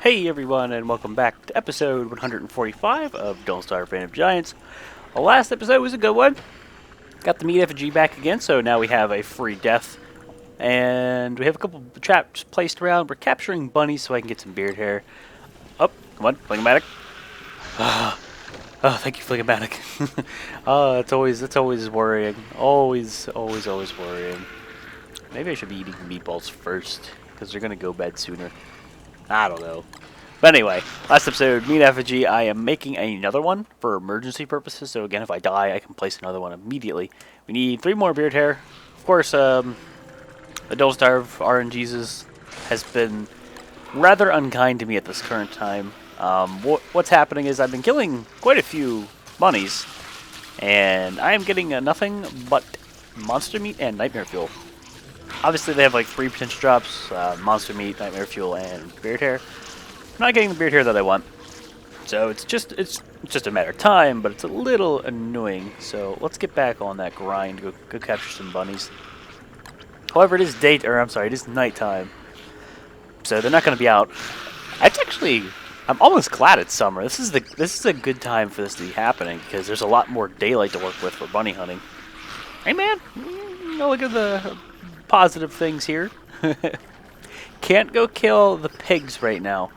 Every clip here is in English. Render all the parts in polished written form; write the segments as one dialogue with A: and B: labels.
A: Hey everyone, and welcome back to episode 145 of Don't Starve Random Giants. The last episode was a good one. Got the meat effigy back again, so now we have a free death. And we have a couple of traps placed around. We're capturing bunnies so I can get some beard hair. Oh, come on, Flingomatic. Oh, thank you, Flingomatic. That's always worrying. Always worrying. Maybe I should be eating meatballs first, because they're going to go bad sooner. I don't know. But anyway, last episode, meat effigy, I am making another one for emergency purposes. So again, if I die, I can place another one immediately. We need 3 more beard hair. Of course, the Don't Starve RNGesus has been rather unkind to me at this current time. What's happening is I've been killing quite a few bunnies, and I am getting nothing but monster meat and nightmare fuel. Obviously, they have like 3 potential drops, monster meat, nightmare fuel, and beard hair. I'm not getting the beard hair that I want. So it's just a matter of time, but it's a little annoying. So let's get back on that grind, go capture some bunnies. However, it is nighttime. So they're not going to be out. I'm almost glad it's summer. This is a good time for this to be happening because there's a lot more daylight to work with for bunny hunting. Hey man, look at the positive things here. Can't go kill the pigs right now.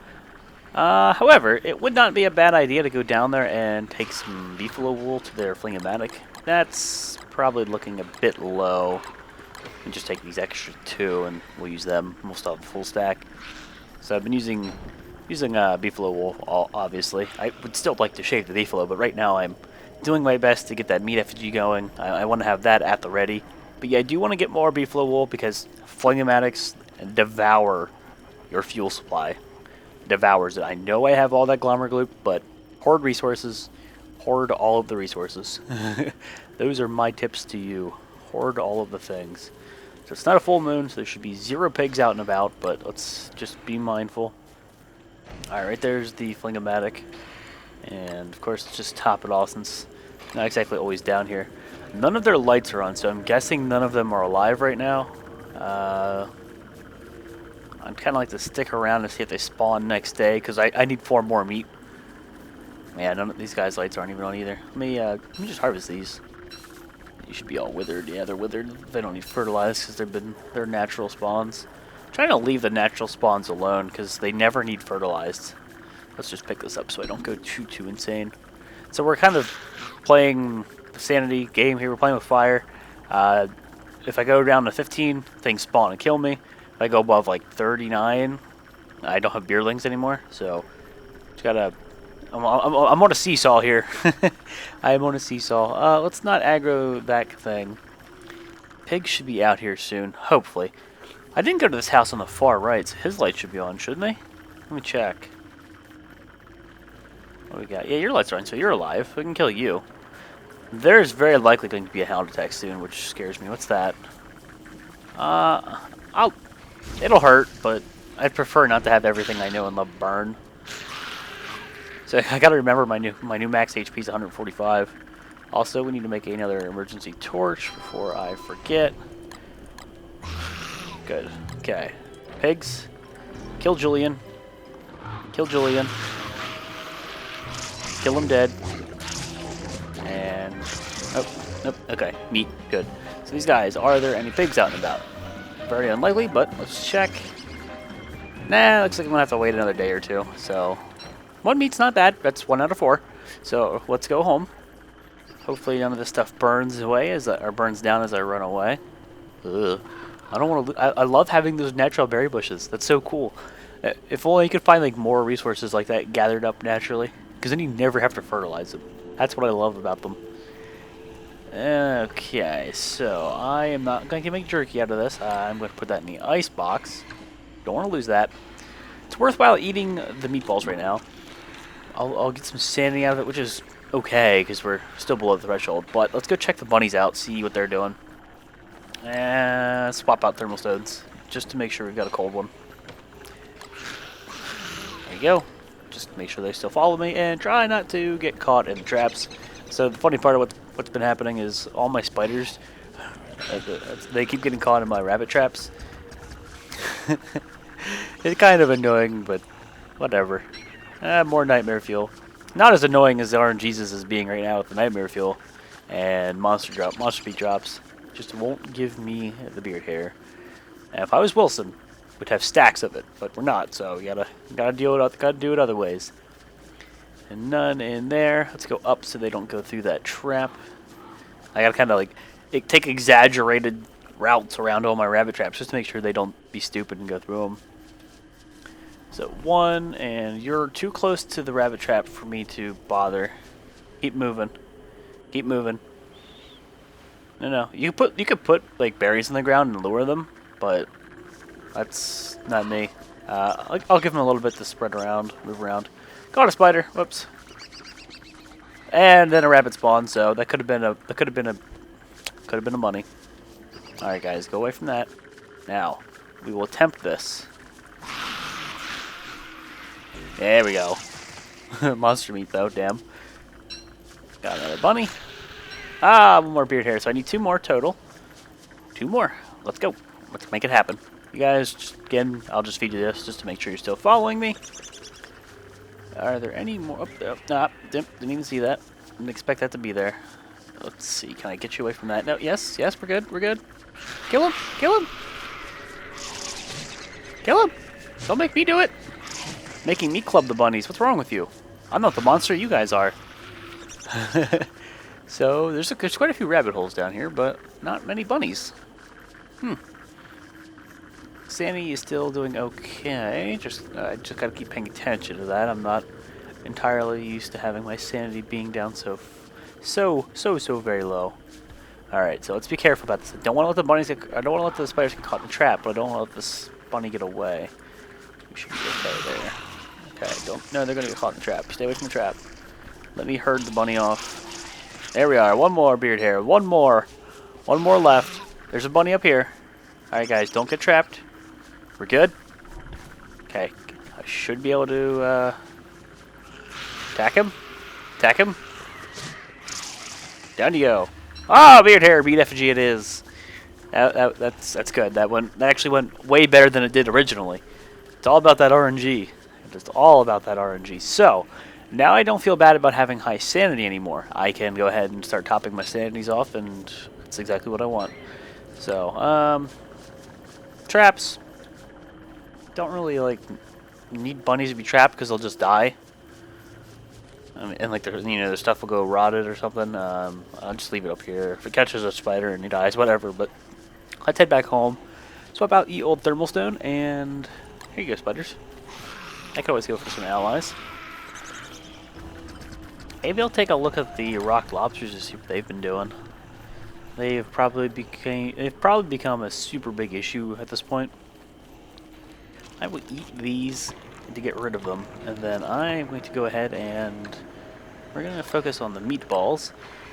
A: However, it would not be a bad idea to go down there and take some beefalo wool to their Flingomatic. That's probably looking a bit low. And just take these extra 2 and we'll use them. We'll still have a full stack. So I've been using beefalo wool, obviously. I would still like to shave the beefalo, but right now I'm doing my best to get that meat effigy going. I want to have that at the ready. But yeah, I do want to get more beefalo wool because Flingomatics devour your fuel supply. Devours it. I know I have all that glamour gloop, but hoard resources. Hoard all of the resources. Those are my tips to you. Hoard all of the things. So it's not a full moon, so there should be 0 pigs out and about, but let's just be mindful. Alright, right there's the Flingomatic. And of course, let's just top it off since it's not exactly always down here. None of their lights are on, so I'm guessing none of them are alive right now. I'd kind of like to stick around and see if they spawn next day, because I need 4 more meat. Yeah, none of these guys' lights aren't even on either. Let me just harvest these. You should be all withered. Yeah, they're withered. They don't need fertilized because they're natural spawns. I'm trying to leave the natural spawns alone because they never need fertilized. Let's just pick this up so I don't go too insane. So we're kind of playing the sanity game here. We're playing with fire. If I go down to 15, things spawn and kill me. If I go above like 39, I don't have beerlings anymore. So just gotta. I'm on a seesaw here. I am on a seesaw. Let's not aggro that thing. Pigs should be out here soon, hopefully. I didn't go to this house on the far right, so his lights should be on, shouldn't they? Let me check. What do we got? Yeah, your lights are on, so you're alive. We can kill you. There's very likely going to be a hound attack soon, which scares me. What's that? It'll hurt, but I'd prefer not to have everything I know and love burn. So I gotta remember my new max HP is 145. Also, we need to make another emergency torch before I forget. Good. Okay. Pigs. Kill Julian. Kill Julian. Kill him dead. And nope. Okay. Meat. Good. So these guys, are there any pigs out and about? Very unlikely, but let's check. Nah, looks like I'm gonna have to wait another day or 2. So 1 meat's not bad. That's 1 out of 4. So let's go home. Hopefully none of this stuff burns away or burns down as I run away. Ugh. I don't want to. I love having those natural berry bushes. That's so cool. If only you could find like more resources like that gathered up naturally, because then you never have to fertilize them. That's what I love about them. Okay, so I am not going to make jerky out of this. I'm going to put that in the ice box. Don't want to lose that. It's worthwhile eating the meatballs right now. I'll get some sanity out of it, which is okay, because we're still below the threshold. But let's go check the bunnies out, see what they're doing. And swap out thermal stones, just to make sure we've got a cold one. There you go. Just make sure they still follow me, and try not to get caught in traps. So the funny part of what's been happening is all my spiders, they keep getting caught in my rabbit traps. It's kind of annoying, but Whatever. More nightmare fuel. Not as annoying as the RNGesus is being right now with the nightmare fuel and monster speed drops. Just won't give me the beard hair. And if I was Wilson, we'd have stacks of it, but we're not, so you gotta do it other ways. And none in there. Let's go up so they don't go through that trap. I gotta kind of like take exaggerated routes around all my rabbit traps just to make sure they don't be stupid and go through them. So 1, and you're too close to the rabbit trap for me to bother. Keep moving. Keep moving. No. You could put like berries in the ground and lure them, but that's not me. I'll give them a little bit to spread around, move around. Caught a spider. Whoops. And then a rabbit spawn. So that could have been a money. All right, guys, go away from that. Now we will attempt this. There we go. Monster meat though. Damn. Got another bunny. One more beard hair. So I need 2 more total. 2 more. Let's go. Let's make it happen. You guys, just, again, I'll just feed you this just to make sure you're still following me. Are there any more? Didn't even see that. Didn't expect that to be there. Let's see. Can I get you away from that? No. Yes. We're good. We're good. Kill him. Kill him. Kill him. Don't make me do it. Making me club the bunnies. What's wrong with you? I'm not the monster. You guys are. So there's quite a few rabbit holes down here, but not many bunnies. Sanity is still doing okay. I just gotta keep paying attention to that. I'm not entirely used to having my sanity being down so very low. All right, so let's be careful about this. I don't want to let the bunnies I don't want to let the spiders get caught in the trap, but I don't want to let this bunny get away. We should be okay there. Okay, no, they're gonna get caught in the trap. Stay away from the trap. Let me herd the bunny off. There we are. 1 more beard hair. 1 more. 1 more left. There's a bunny up here. All right, guys, don't get trapped. We're good? Okay. I should be able to, attack him? Attack him? Down you go. Ah, beard hair, beat effigy it is. That's good. That actually went way better than it did originally. It's all about that RNG. It's all about that RNG. So, now I don't feel bad about having high sanity anymore. I can go ahead and start topping my sanities off, and that's exactly what I want. So, traps. Don't really like need bunnies to be trapped because they'll just die. I mean, and like their stuff will go rotted or something. I'll just leave it up here. If it catches a spider and he dies, whatever. But let's head back home. Swap out the old thermal stone, and here you go, spiders. I could always go for some allies. Maybe I'll take a look at the rock lobsters to see what they've been doing. They've probably become a super big issue at this point. I will eat these to get rid of them, and then I'm going to go ahead and we're going to focus on the meatballs.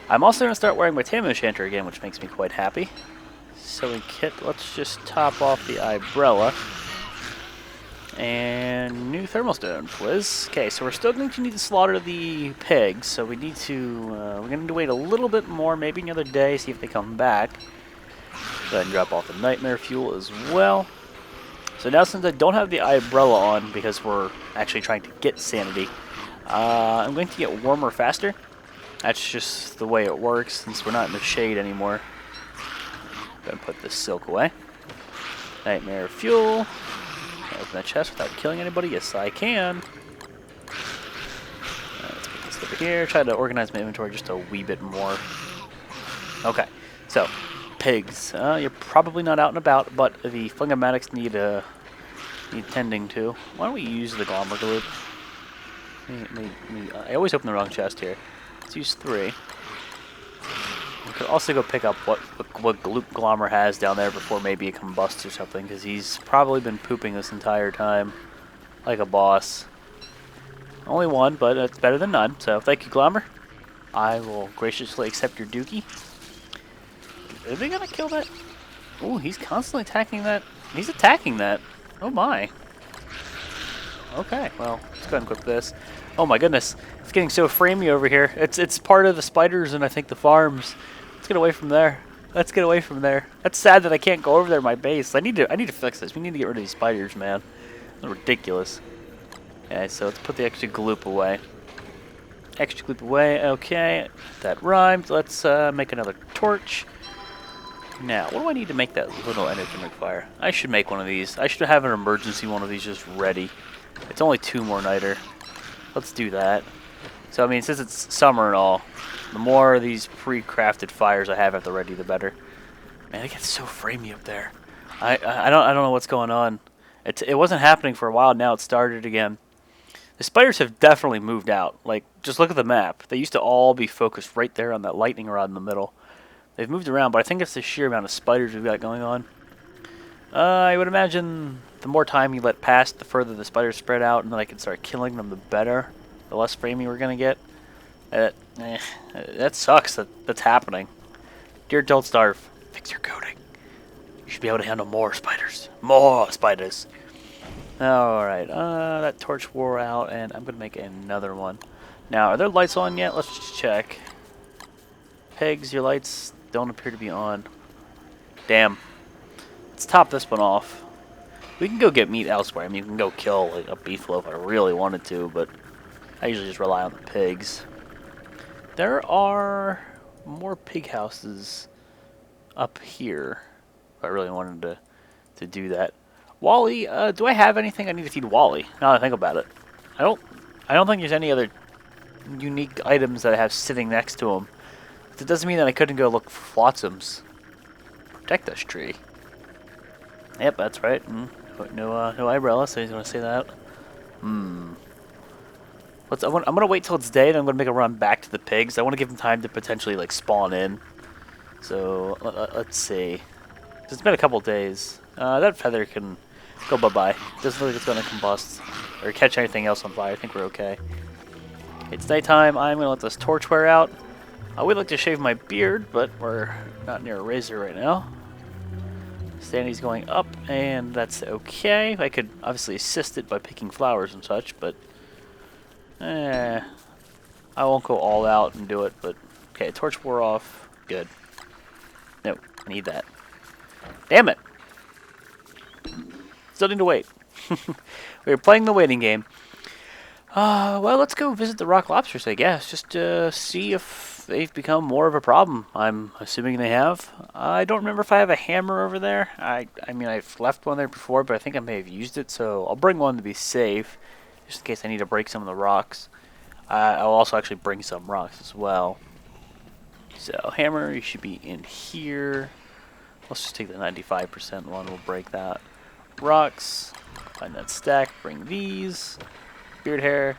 A: I'm also going to start wearing my Tam Enchanter again, which makes me quite happy. Sewing kit, let's just top off the umbrella. And new thermal stone, please. Okay, so we're still going to need to slaughter the pigs, so we need to, we're going to need to wait a little bit more, maybe another day, see if they come back. Go ahead and drop off the nightmare fuel as well. So now since I don't have the umbrella on, because we're actually trying to get sanity, I'm going to get warmer faster. That's just the way it works, since we're not in the shade anymore. Go ahead and put this silk away. Nightmare fuel. Open that chest without killing anybody. Yes, I can. Let's put this over here. Try to organize my inventory just a wee bit more. Okay, so pigs. You're probably not out and about, but the phlegmatics need tending to. Why don't we use the glamour glue? I always open the wrong chest here. Let's use 3. We could also go pick up what Glommer has down there before maybe it combusts or something, because he's probably been pooping this entire time like a boss. Only 1, but it's better than none, so thank you, Glommer. I will graciously accept your dookie. Are they going to kill that? Oh, he's constantly attacking that. He's attacking that. Oh my. Okay, well, let's go ahead and equip this. Oh my goodness, it's getting so framey over here. It's part of the spiders and I think the farms. Let's get away from there. Let's get away from there. That's sad that I can't go over there to my base. I need to fix this. We need to get rid of these spiders, man. They're ridiculous. Okay, so let's put the extra gloop away. Extra gloop away. Okay, that rhymed. Let's make another torch. Now, what do I need to make that little energetic fire? I should make one of these. I should have an emergency one of these just ready. It's only 2 more niter. Let's do that. So, I mean, since it's summer and all, the more of these pre-crafted fires I have at the ready, the better. Man, it gets so framey up there. I don't know what's going on. It wasn't happening for a while. Now it started again. The spiders have definitely moved out. Like, just look at the map. They used to all be focused right there on that lightning rod in the middle. They've moved around, but I think it's the sheer amount of spiders we've got going on. I would imagine the more time you let pass, the further the spiders spread out, and then I can start killing them, the better. The less framey we're going to get. That sucks that's happening. Dear, don't starve. Fix your coding. You should be able to handle more spiders. More spiders. Alright, that torch wore out, and I'm going to make another one. Now, are there lights on yet? Let's just check. Pigs, your lights don't appear to be on. Damn. Let's top this one off. We can go get meat elsewhere. I mean, we can go kill like a beef loaf if I really wanted to, but I usually just rely on the pigs. There are more pig houses up here if I really wanted to do that. Wally, do I have anything I need to feed Wally? Now that I think about it. I don't think there's any other unique items that I have sitting next to him. It doesn't mean that I couldn't go look for flotsams. Protect this tree. Yep, that's right. No umbrella, so he's gonna say that. I'm gonna wait till it's day, and I'm gonna make a run back to the pigs. I want to give them time to potentially like spawn in. So let's see. It's been a couple days. That feather can go bye-bye. Doesn't look like it's gonna combust or catch anything else on fire. I think we're okay. It's nighttime. I'm gonna let this torch wear out. I would like to shave my beard, but we're not near a razor right now. Sanity's going up, and that's okay. I could obviously assist it by picking flowers and such, but I won't go all out and do it. But okay, torch wore off. Good. No, I need that. Damn it! Still need to wait. We were playing the waiting game. Well, let's go visit the Rock Lobsters, I guess, just to see if they've become more of a problem. I'm assuming they have. I don't remember if I have a hammer over there. I mean, I've left one there before, but I think I may have used it, so I'll bring one to be safe, just in case I need to break some of the rocks. I'll also actually bring some rocks as well. So, hammer, you should be in here. Let's just take the 95% one, we'll break that. Rocks, find that stack, bring these. Beard hair.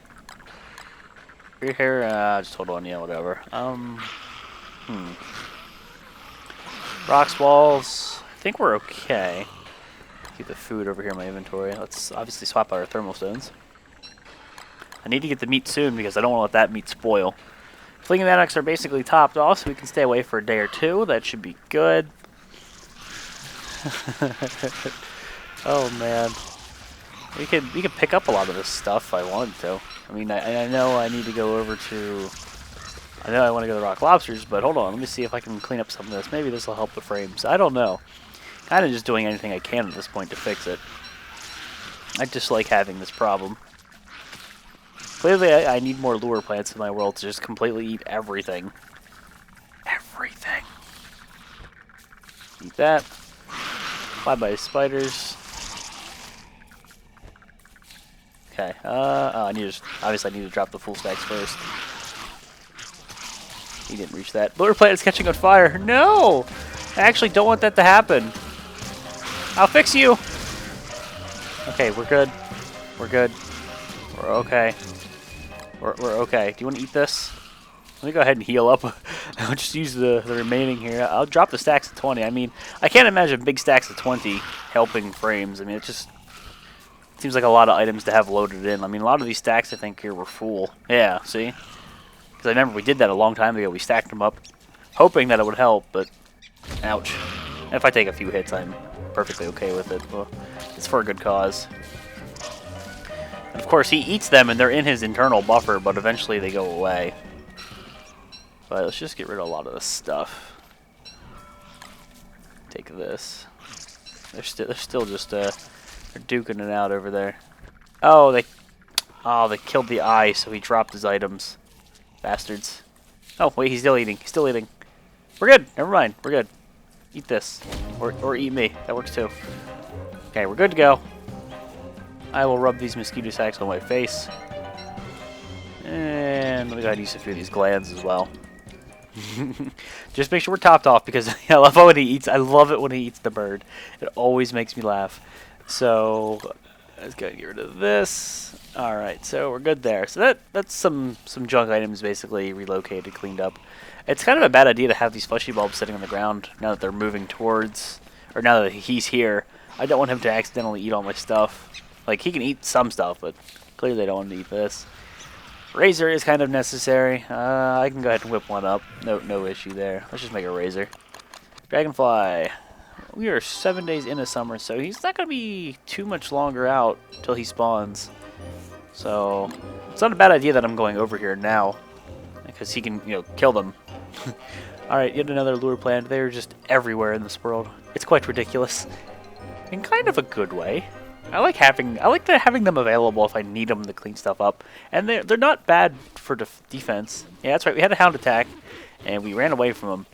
A: Beard hair, just hold on, yeah, whatever. Rocks, walls. I think we're okay. Keep the food over here in my inventory. Let's obviously swap out our thermal stones. I need to get the meat soon because I don't want to let that meat spoil. Fleeing annex are basically topped off, so we can stay away for a day or two. That should be good. Oh man. We could pick up a lot of this stuff if I wanted to. I mean, I know I need to go over to... I know I want to go to the Rock Lobsters, but hold on. Let me see if I can clean up some of this. Maybe this will help the frames. I don't know. Kind of just doing anything I can at this point to fix it. I just like having this problem. Clearly, I need more lure plants in my world to just completely eat everything. Everything. Eat that. Bye-bye, spiders. Okay, obviously I need to drop the full stacks first. He didn't reach that. Lure plant is catching on fire. No! I actually don't want that to happen. I'll fix you! Okay, we're good. We're good. We're okay. We're okay. Do you want to eat this? Let me go ahead and heal up. I'll just use the remaining here. I'll drop the stacks of 20. I mean, I can't imagine big stacks of 20 helping frames. I mean, it just seems like a lot of items to have loaded in. I mean, a lot of these stacks I think here were full. Yeah, see? Because I remember we did that a long time ago. We stacked them up, hoping that it would help, but ouch. If I take a few hits, I'm perfectly okay with it. Well, it's for a good cause. And of course, he eats them, and they're in his internal buffer, but eventually they go away. But let's just get rid of a lot of this stuff. Take this. They're still just they're duking it out over there. Oh, Oh, they killed the eye, so he dropped his items. Bastards. Oh, wait, he's still eating. He's still eating. We're good. Never mind. We're good. Eat this. Or eat me. That works too. Okay, we're good to go. I will rub these mosquito sacks on my face. And let me go ahead and use a few of these glands as well. Just make sure we're topped off because I love it when he eats. I love it when he eats the bird. It always makes me laugh. So let's go get rid of this. All right, so we're good there. So that's some junk items basically relocated, cleaned up. It's kind of a bad idea to have these fleshy bulbs sitting on the ground now that they're moving towards, or now that he's here. I don't want him to accidentally eat all my stuff. Like, he can eat some stuff, but clearly I don't want him to eat this. Razor is kind of necessary. I can go ahead and whip one up. No issue there. Let's just make a razor. Dragonfly. We are 7 days into summer, so he's not going to be too much longer out till he spawns. So it's not a bad idea that I'm going over here now, because he can, kill them. All right, yet another lure plant. They're just everywhere in this world. It's quite ridiculous, in kind of a good way. I like having them available if I need them to clean stuff up, and they're not bad for defense. Yeah, that's right. We had a hound attack, and we ran away from them.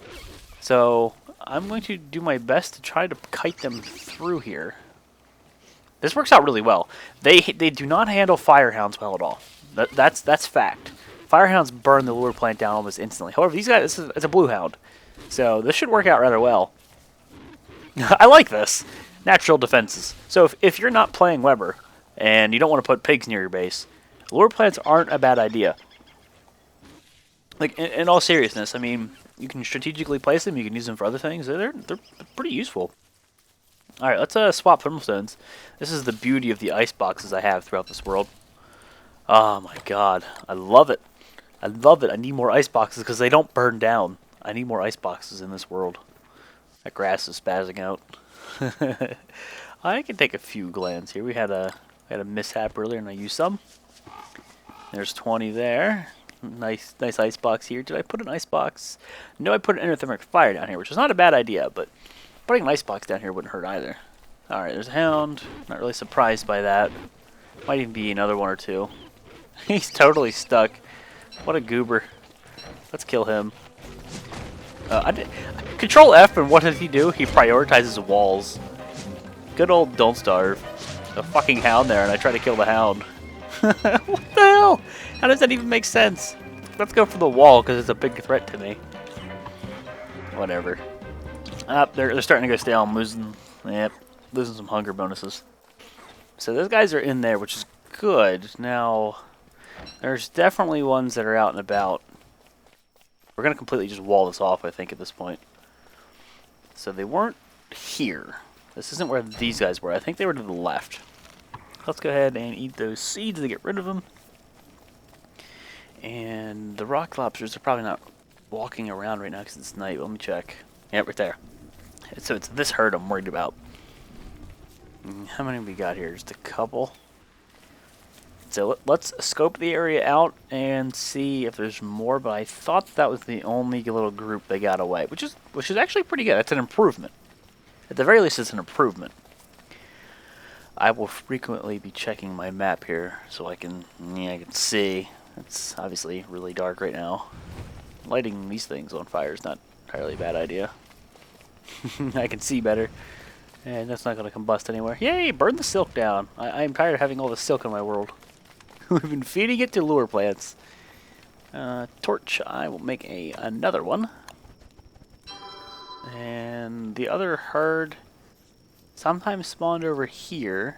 A: So I'm going to do my best to try to kite them through here. This works out really well. They do not handle firehounds well at all. That's fact. Firehounds burn the lure plant down almost instantly. However, these guys, it's a blue hound, so this should work out rather well. I like this. Natural defenses. So if you're not playing Weber and you don't want to put pigs near your base, lure plants aren't a bad idea. Like, in all seriousness, I mean, you can strategically place them. You can use them for other things. They're pretty useful. All right, let's swap thermal stones. This is the beauty of the ice boxes I have throughout this world. Oh my god, I love it. I love it. I need more ice boxes because they don't burn down. I need more ice boxes in this world. That grass is spazzing out. I can take a few glands here. We had a mishap earlier and I used some. There's 20 there. Nice ice box here. Did I put an ice box? No, I put an interthermic fire down here, which is not a bad idea, but putting an ice box down here wouldn't hurt either. Alright, there's a hound. Not really surprised by that. Might even be another one or two. He's totally stuck. What a goober. Let's kill him. Control F, and what does he do? He prioritizes walls. Good old don't starve. A fucking hound there, and I try to kill the hound. What the hell? How does that even make sense? Let's go for the wall, because it's a big threat to me. Whatever. They're starting to go stale. I'm losing some hunger bonuses. So those guys are in there, which is good. Now, there's definitely ones that are out and about. We're going to completely just wall this off, I think, at this point. So they weren't here. This isn't where these guys were. I think they were to the left. Let's go ahead and eat those seeds to get rid of them. And the rock lobsters are probably not walking around right now because it's night. Let me check. Yeah, right there. So it's this herd I'm worried about. How many we got here? Just a couple. So let's scope the area out and see if there's more, but I thought that was the only little group they got away, which is actually pretty good. That's an improvement. At the very least, it's an improvement. I will frequently be checking my map here so I can see. It's obviously really dark right now. Lighting these things on fire is not entirely a bad idea. I can see better. And that's not going to combust anywhere. Yay, burn the silk down. I'm tired of having all the silk in my world. We've been feeding it to lure plants. Torch, I will make another one. And the other herd sometimes spawned over here.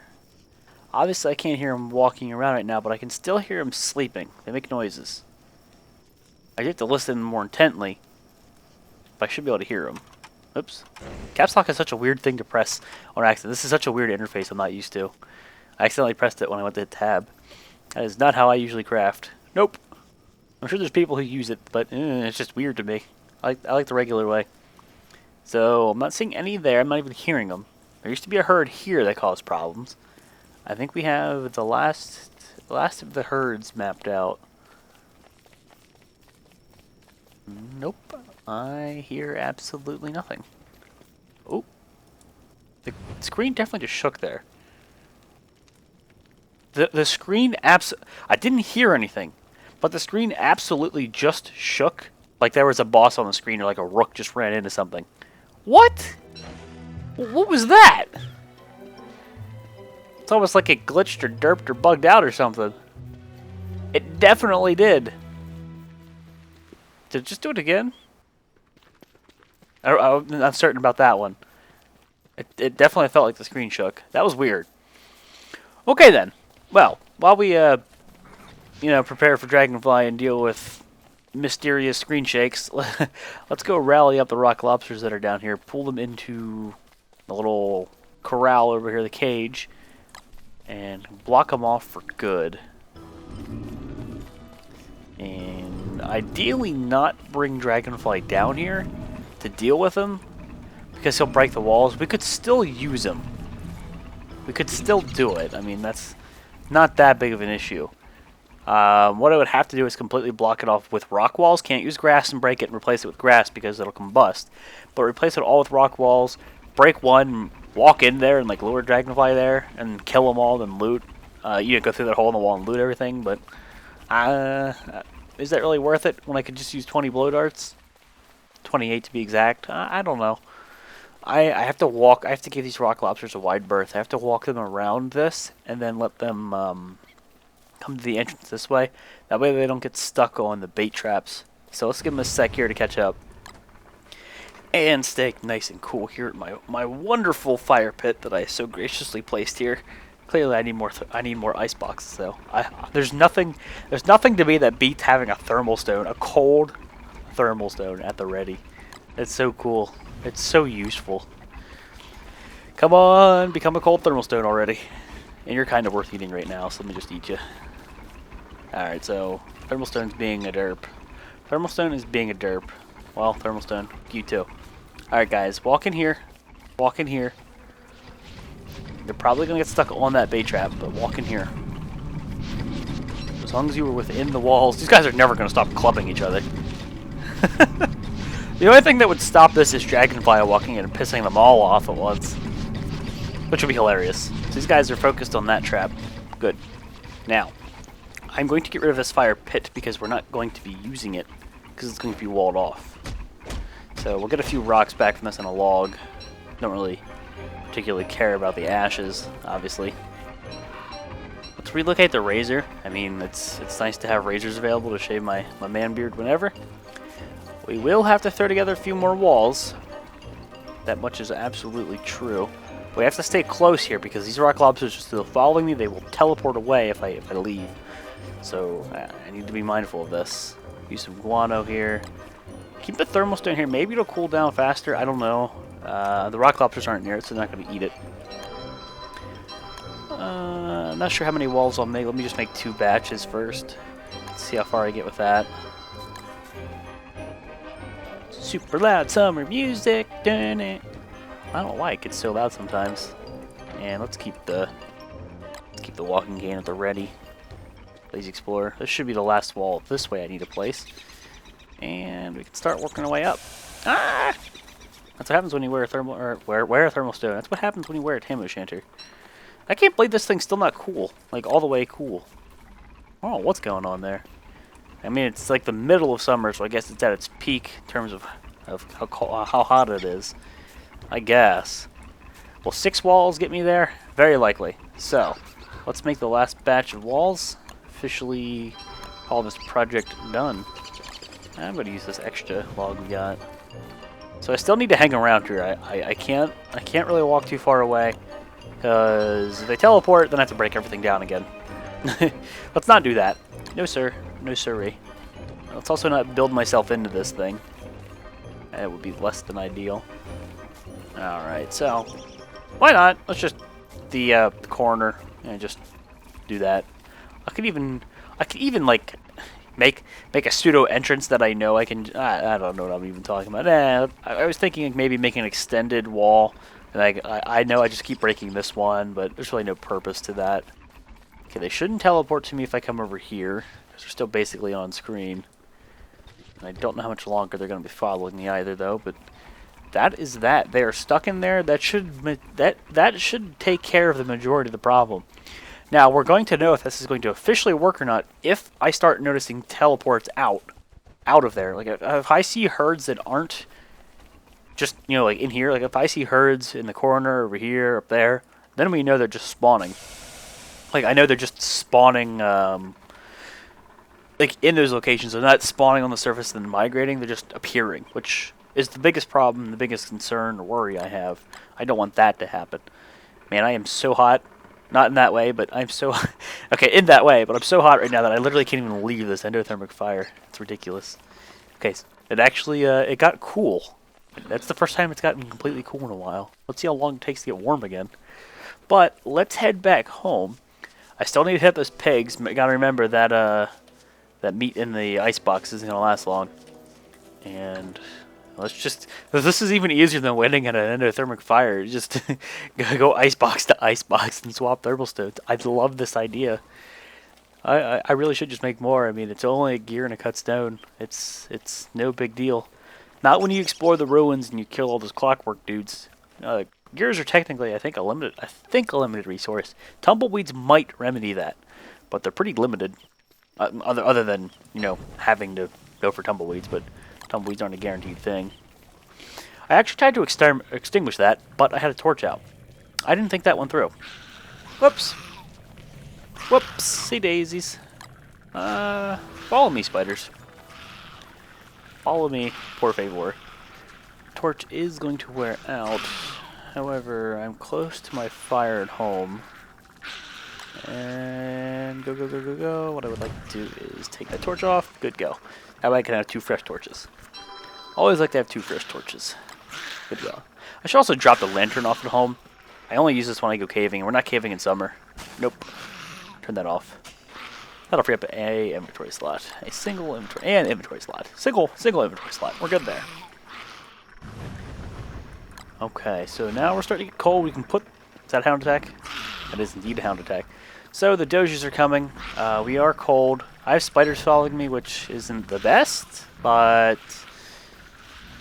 A: Obviously I can't hear them walking around right now, but I can still hear them sleeping. They make noises. I have to listen more intently, but I should be able to hear them. Oops. Caps lock is such a weird thing to press on accident. This is such a weird interface I'm not used to. I accidentally pressed it when I went to hit tab. That is not how I usually craft. Nope. I'm sure there's people who use it, but it's just weird to me. I like the regular way. So I'm not seeing any there. I'm not even hearing them. There used to be a herd here that caused problems. I think we have the last of the herds mapped out. Nope. I hear absolutely nothing. Oh. The screen definitely just shook there. The screen I didn't hear anything, but the screen absolutely just shook. Like there was a boss on the screen or like a rook just ran into something. What? What was that? It's almost like it glitched or derped or bugged out or something. It definitely did. Did it just do it again? I'm certain about that one. It definitely felt like the screen shook. That was weird. Okay then. Well, while we prepare for Dragonfly and deal with mysterious screen shakes, let's go rally up the rock lobsters that are down here, pull them into the little corral over here, the cage, and block them off for good. And ideally not bring Dragonfly down here to deal with him, because he'll break the walls. We could still use him. We could still do it. I mean, that's not that big of an issue. What I would have to do is completely block it off with rock walls. Can't use grass and break it and replace it with grass because it'll combust. But replace it all with rock walls, break one, walk in there and like lure Dragonfly there and kill them all, then loot. You go through that hole in the wall and loot everything, but is that really worth it when I could just use 20 blow darts? 28 to be exact. I don't know. I have to walk. I have to give these rock lobsters a wide berth. I have to walk them around this and then let them come to the entrance this way. That way they don't get stuck on the bait traps. So let's give them a sec here to catch up. And stay nice and cool here at my wonderful fire pit that I so graciously placed here. Clearly, I need more ice boxes though. There's nothing to me that beats having a thermal stone, a cold thermal stone at the ready. It's so cool. It's so useful. Come on, become a cold thermal stone already. And you're kind of worth eating right now, so let me just eat you. Alright, so thermal stone's being a derp. Thermal stone is being a derp. Well, thermal stone, you too. Alright guys, walk in here. Walk in here. They're probably going to get stuck on that bait trap, but walk in here. As long as you were within the walls. These guys are never going to stop clubbing each other. The only thing that would stop this is Dragonfly walking in and pissing them all off at once. Which would be hilarious. So these guys are focused on that trap. Good. Now, I'm going to get rid of this fire pit because we're not going to be using it because it's going to be walled off. So we'll get a few rocks back from this and a log. Don't really particularly care about the ashes, obviously. Let's relocate the razor. I mean, it's nice to have razors available to shave my man beard whenever. We will have to throw together a few more walls. That much is absolutely true. We have to stay close here because these rock lobsters are still following me. They will teleport away if I leave. So I need to be mindful of this. Use some guano here. Keep the thermal stone here. Maybe it'll cool down faster. I don't know. The rock lobsters aren't near it, so they're not going to eat it. I'm not sure how many walls I'll make. Let me just make 2 batches first. Let's see how far I get with that. Super loud summer music, dun it. I don't like it's so loud sometimes. And let's keep the walking cane at the ready. Lazy Explorer. This should be the last wall this way I need to place. And we can start working our way up. Ah! That's what happens when you wear a thermal wear a thermal stone. That's what happens when you wear a Tam O'Shanter. I can't believe this thing's still not cool. Like all the way cool. Oh, what's going on there? I mean, it's like the middle of summer, so I guess it's at its peak in terms of how hot it is. I guess. Will 6 walls get me there? Very likely. So, let's make the last batch of walls. Officially call this project done. I'm going to use this extra log we got. So I still need to hang around here. I can't really walk too far away, because if they teleport, then I have to break everything down again. Let's not do that. No sir. No siree. Let's also not build myself into this thing. It would be less than ideal. Alright, so why not? Let's just the corner and just do that. I could even like make a pseudo entrance that I know I can. I don't know what I'm even talking about. I was thinking like maybe making an extended wall, and I know I just keep breaking this one, but there's really no purpose to that. Okay, they shouldn't teleport to me if I come over here, because they're still basically on screen. And I don't know how much longer they're going to be following me either, though. But that is that. They are stuck in there. That should take care of the majority of the problem. Now, we're going to know if this is going to officially work or not if I start noticing teleports out of there. Like, if I see herds that aren't just, like in here, like if I see herds in the corner, over here, up there, then we know they're just spawning. Like, I know they're just spawning, like, in those locations. They're not spawning on the surface and then migrating, they're just appearing, which is the biggest problem, the biggest concern or worry I have. I don't want that to happen. Man, I am so hot. Not in that way, but I'm so... okay, in that way, but I'm so hot right now that I literally can't even leave this endothermic fire. It's ridiculous. Okay, it actually, it got cool. That's the first time it's gotten completely cool in a while. Let's see how long it takes to get warm again. But, let's head back home. I still need to hit those pigs. Gotta remember that, that meat in the ice box isn't gonna last long. And... let's just... this is even easier than waiting at an endothermic fire. Just go icebox to icebox and swap thermal stones. I love this idea. I really should just make more. I mean, it's only a gear and a cut stone. It's no big deal. Not when you explore the ruins and you kill all those clockwork dudes. Gears are technically, I think, a limited resource. Tumbleweeds might remedy that, but they're pretty limited. Other than, having to go for tumbleweeds, but... tumbleweeds aren't a guaranteed thing. I actually tried to extinguish that, but I had a torch out. I didn't think that one through. Whoops. Whoopsie daisies. Follow me, spiders. Follow me, por favor. Torch is going to wear out. However, I'm close to my fire at home. And go, go, go, go, go. What I would like to do is take that torch off. Good, go. That way I can have 2 fresh torches. Always like to have 2 fresh torches. Good go. I should also drop the lantern off at home. I only use this when I go caving. We're not caving in summer. Nope. Turn that off. That'll free up a inventory slot. A single inventory slot. Single inventory slot. We're good there. Okay, so now we're starting to get cold. We can put... is that a hound attack? That is indeed a hound attack. So the doziers are coming. We are cold. I have spiders following me, which isn't the best, but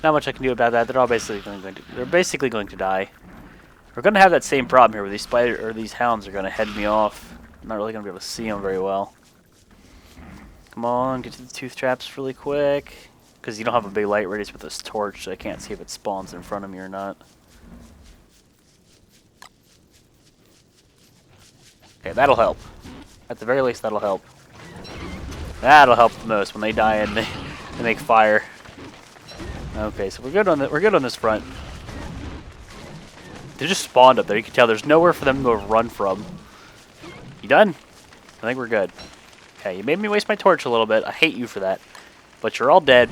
A: not much I can do about that. They're all basically going to die. We're going to have that same problem here, where these hounds are going to head me off. I'm not really going to be able to see them very well. Come on, get to the tooth traps really quick, because you don't have a big light radius with this torch, so I can't see if it spawns in front of me or not. Okay, that'll help. At the very least, that'll help. That'll help the most when they die and they make fire. Okay, so we're good on this front. They just spawned up there. You can tell there's nowhere for them to run from. You done? I think we're good. Okay, you made me waste my torch a little bit. I hate you for that. But you're all dead,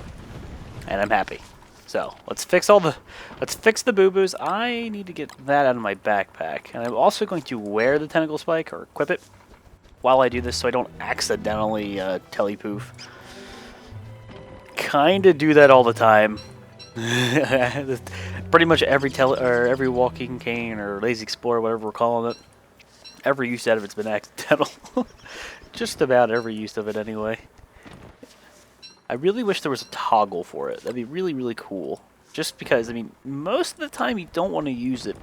A: and I'm happy. So let's fix the boo-boos. I need to get that out of my backpack, and I'm also going to wear the tentacle spike or equip it while I do this, so I don't accidentally telepoof. Kinda do that all the time. Pretty much every walking cane or lazy explorer, whatever we're calling it, every use out of it's been accidental. Just about every use of it, anyway. I really wish there was a toggle for it. That'd be really, really cool. Just because, I mean, most of the time you don't want to use it,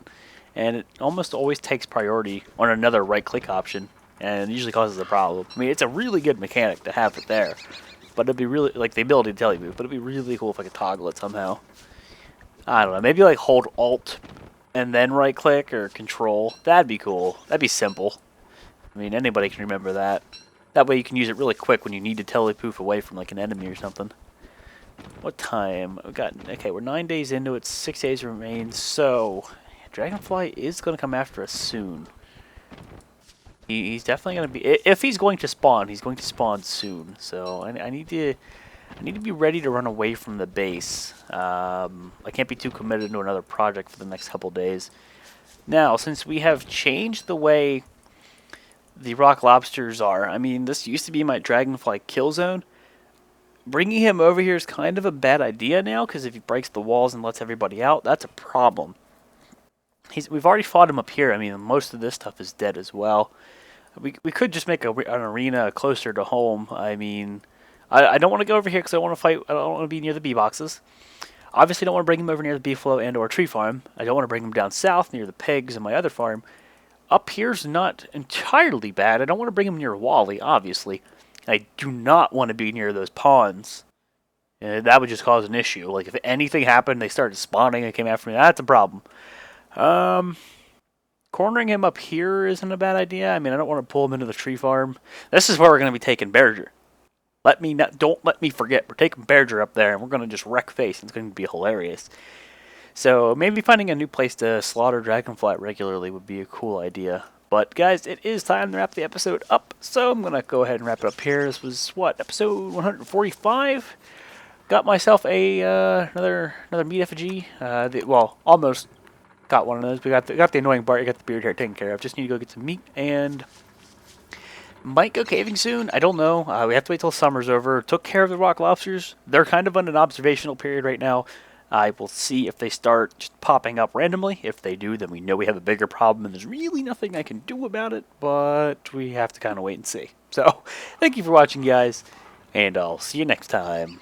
A: and it almost always takes priority on another right-click option, and it usually causes a problem. I mean, it's a really good mechanic to have it there, but it'd be really, like, the ability to tell you, but it'd be really cool if I could toggle it somehow. I don't know, maybe, like, hold Alt and then right-click, or Control. That'd be cool. That'd be simple. I mean, anybody can remember that. That way you can use it really quick when you need to telepoof away from, like, an enemy or something. What time? Okay, we're 9 days into it, 6 days remain, so... Dragonfly is going to come after us soon. He's definitely going to be... If he's going to spawn soon. So, I need to be ready to run away from the base. I can't be too committed to another project for the next couple days. Now, since we have changed the way the rock lobsters are, I mean, this used to be my dragonfly kill zone. Bringing him over here is kind of a bad idea now, because if he breaks the walls and lets everybody out, that's a problem. We've already fought him up here. I mean, most of this stuff is dead as well. We could just make an arena closer to home. I mean, I don't want to go over here because I want to fight. I don't want to be near the bee boxes. Obviously, I don't want to bring him over near the bee flow and or tree farm. I don't want to bring him down south near the pigs and my other farm. up here's not entirely bad. I don't want to bring him near Wally, obviously. I do not want to be near those ponds. That would just cause an issue. Like, if anything happened, they started spawning and came after me, that's a problem. Cornering him up here isn't a bad idea. I mean, I don't want to pull him into the tree farm. This is where we're going to be taking Berger. Don't let me forget. We're taking Berger up there, and we're going to just wreck face. It's going to be hilarious. So maybe finding a new place to slaughter Dragonfly regularly would be a cool idea. But guys, it is time to wrap the episode up. So I'm going to go ahead and wrap it up here. This was, what, episode 145? Got myself a another meat effigy. Well, almost got one of those. We got the annoying part. I got the beard hair taken care of. Just need to go get some meat and might go caving soon. I don't know. We have to wait till summer's over. Took care of the rock lobsters. They're kind of on an observational period right now. I will see if they start just popping up randomly. If they do, then we know we have a bigger problem and there's really nothing I can do about it. But we have to kind of wait and see. So, thank you for watching, guys, and I'll see you next time.